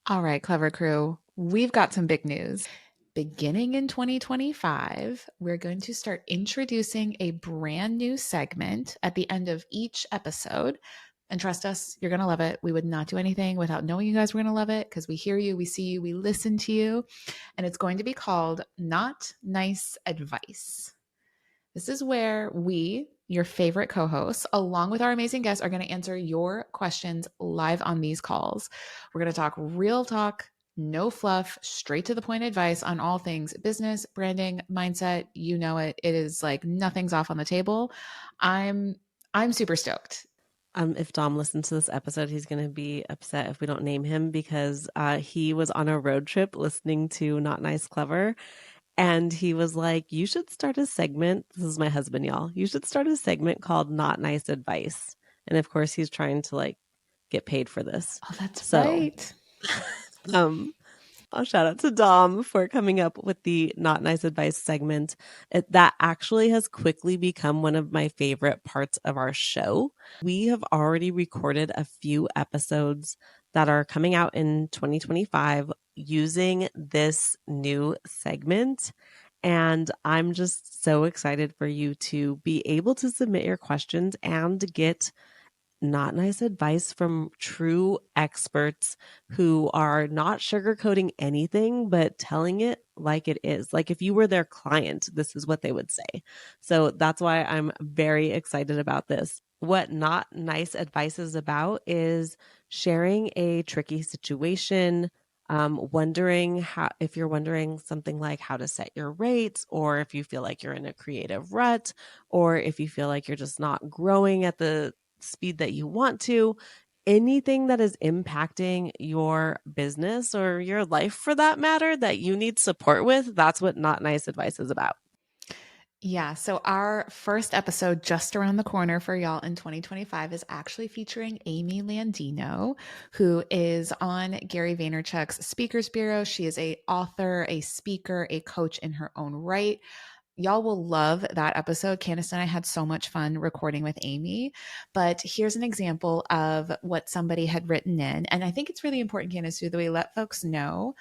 All right, Clever Crew, we've got some big news. Beginning in 2025, we're going to start introducing a brand new segment at the end of each episode. And trust us, you're going to love it. We would not do anything without knowing you guys were going to love it because we hear you, we see you, we listen to you. And it's going to be called Not Nice Advice. This is where we, your favorite co hosts, along with our amazing guests, are going to answer your questions live on these calls. We're going to talk real talk, no fluff, straight to the point advice on all things business, branding, mindset. You know it. It is like nothing's off on the table. I'm I'm super stoked. If Dom listens to this episode, he's going to be upset if we don't name him because he was on a road trip listening to Not Nice Clever. And he was like, you should start a segment. This is my husband, y'all. You should start a segment called Not Nice Advice. And of course, he's trying to like get paid for this. Oh, that's So, right. um, I'll shout out to Dom for coming up with the Not Nice Advice segment. That actually has quickly become one of my favorite parts of our show. We have already recorded a few episodes that are coming out in 2025 using this new segment. And I'm just so excited for you to be able to submit your questions and get not nice advice from true experts who are not sugarcoating anything, but telling it like it is. Like if you were their client, this is what they would say. So that's why I'm very excited about this. What not nice advice is about is sharing a tricky situation, wondering how, if you're wondering something like how to set your rates, or if you feel like you're in a creative rut, or if you feel like you're just not growing at the speed that you want to, anything that is impacting your business or your life for that matter that you need support with, that's what Not Nice Advice is about. Yeah, so our first episode just around the corner for y'all in 2025 is actually featuring Amy Landino, who is on Gary Vaynerchuk's Speakers Bureau. She is a author, a speaker, a coach in her own right. Y'all will love that episode. Candace and I had so much fun recording with Amy. But here's an example of what somebody had written in. And I think it's really important, Candace, that we let folks know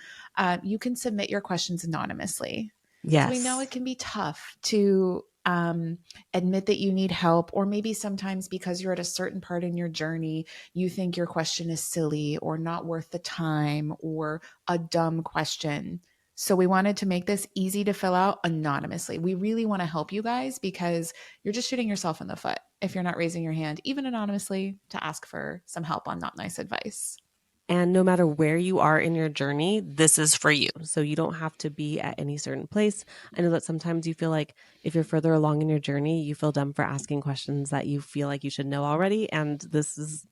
you can submit your questions anonymously. So we know Yes. it can be tough to admit that you need help, or maybe sometimes because you're at a certain part in your journey, you think your question is silly or not worth the time or a dumb question. So we wanted to make this easy to fill out anonymously. We really want to help you guys because you're just shooting yourself in the foot if you're not raising your hand, even anonymously, to ask for some help on not nice advice. And no matter where you are in your journey, this is for you. So you don't have to be at any certain place. I know that sometimes you feel like if you're further along in your journey, you feel dumb for asking questions that you feel like you should know already. And this is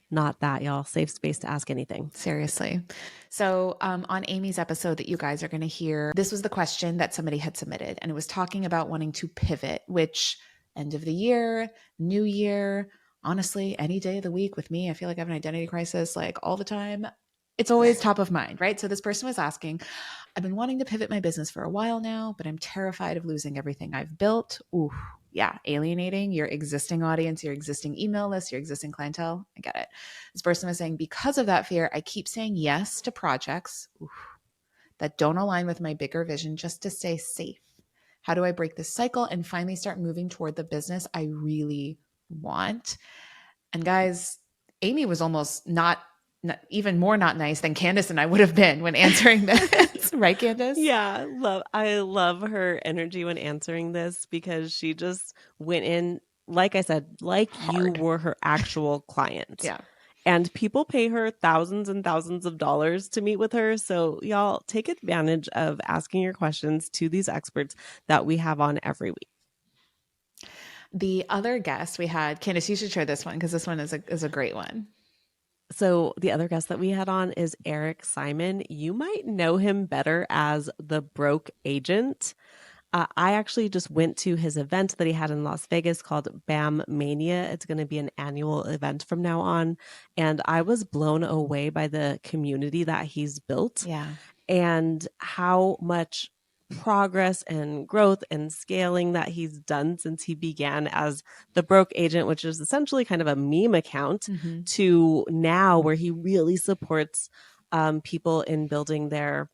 not that, y'all. Safe space to ask anything. Seriously. So, on Amy's episode that you guys are going to hear, this was the question that somebody had submitted, and it was talking about wanting to pivot, which end of the year, new year, honestly, any day of the week with me, I feel like I have an identity crisis like all the time. It's always top of mind, right? So, this person was asking, I've been wanting to pivot my business for a while now, but I'm terrified of losing everything I've built. Ooh, yeah, alienating your existing audience, your existing email list, your existing clientele. I get it. This person was saying, because of that fear, I keep saying yes to projects that don't align with my bigger vision just to stay safe. How do I break this cycle and finally start moving toward the business I really want? And guys, Amy was almost not even more not nice than Candace and I would have been when answering this, right, Candace? Yeah, I love her energy when answering this because she just went in, like I said, like you Hard. were her actual client. Yeah. And people pay her thousands and thousands of dollars to meet with her. So y'all take advantage of asking your questions to these experts that we have on every week. The other guest we had, Candace, you should share this one because this one is a great one. So the other guest that we had on is Eric Simon. You might know him better as the broke agent. I actually just went to his event that he had in Las Vegas called BAM Mania. It's going to be an annual event from now on. And I was blown away by the community that he's built Yeah. and how much progress and growth and scaling that he's done since he began as the broke agent, which is essentially kind of a meme account, Mm-hmm. to now where he really supports people in building their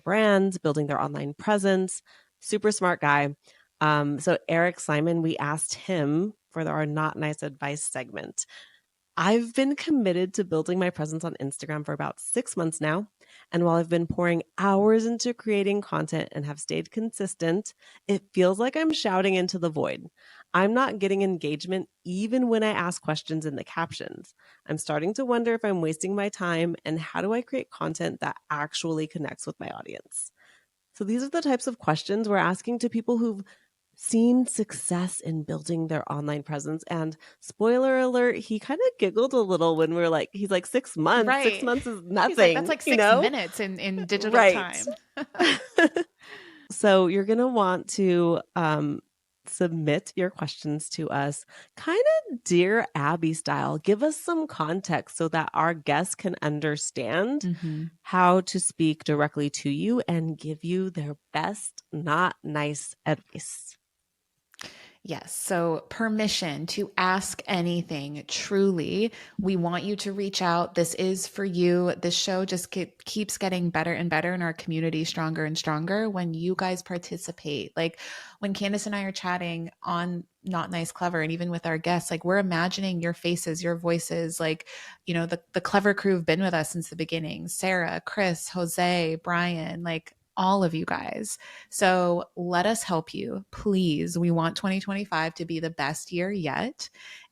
brands, building their online presence. Super smart guy. So Eric Simon, we asked him for our Not Nice Advice segment. I've been committed to building my presence on Instagram for about 6 months now. And while I've been pouring hours into creating content and have stayed consistent, it feels like I'm shouting into the void. I'm not getting engagement even when I ask questions in the captions. I'm starting to wonder if I'm wasting my time and how do I create content that actually connects with my audience? So these are the types of questions we're asking to people who've seen success in building their online presence. And spoiler alert, he kind of giggled a little when we were like, he's like, 6 months, six Right. months is He's like, that's nothing, like 6 minutes in digital Right. time. So you're going to want to submit your questions to us kind of Dear Abby style. Give us some context so that our guests can understand how to speak directly to you and give you their best, not nice advice. Yes. So permission to ask anything. Truly, we want you to reach out. This is for you. This show just keeps getting better and better, and our community stronger and stronger when you guys participate. Like when Candace and I are chatting on Not Nice Clever, and even with our guests, like we're imagining your faces, your voices, like, you know, the Clever crew have been with us since the beginning. Sarah, Chris, Jose, Brian, like all of you guys. So let us help you, please. We want 2025 to be the best year yet.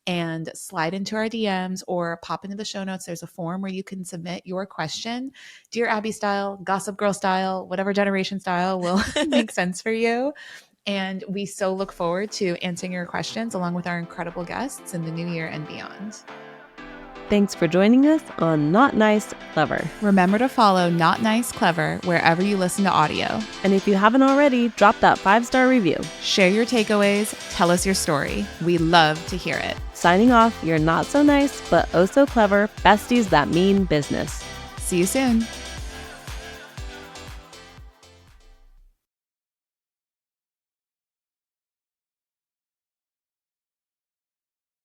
And slide into our DMs or pop into the show notes. There's a form where you can submit your question, Dear Abby style, Gossip Girl style, whatever generation style will make sense for you. And we so look forward to answering your questions along with our incredible guests in the new year and beyond. Thanks for joining us on Not Nice Clever. Remember to follow Not Nice Clever wherever you listen to audio. And if you haven't already, drop that 5-star review. Share your takeaways. Tell us your story. We love to hear it. Signing off, you're not so nice, but oh so clever besties that mean business. See you soon.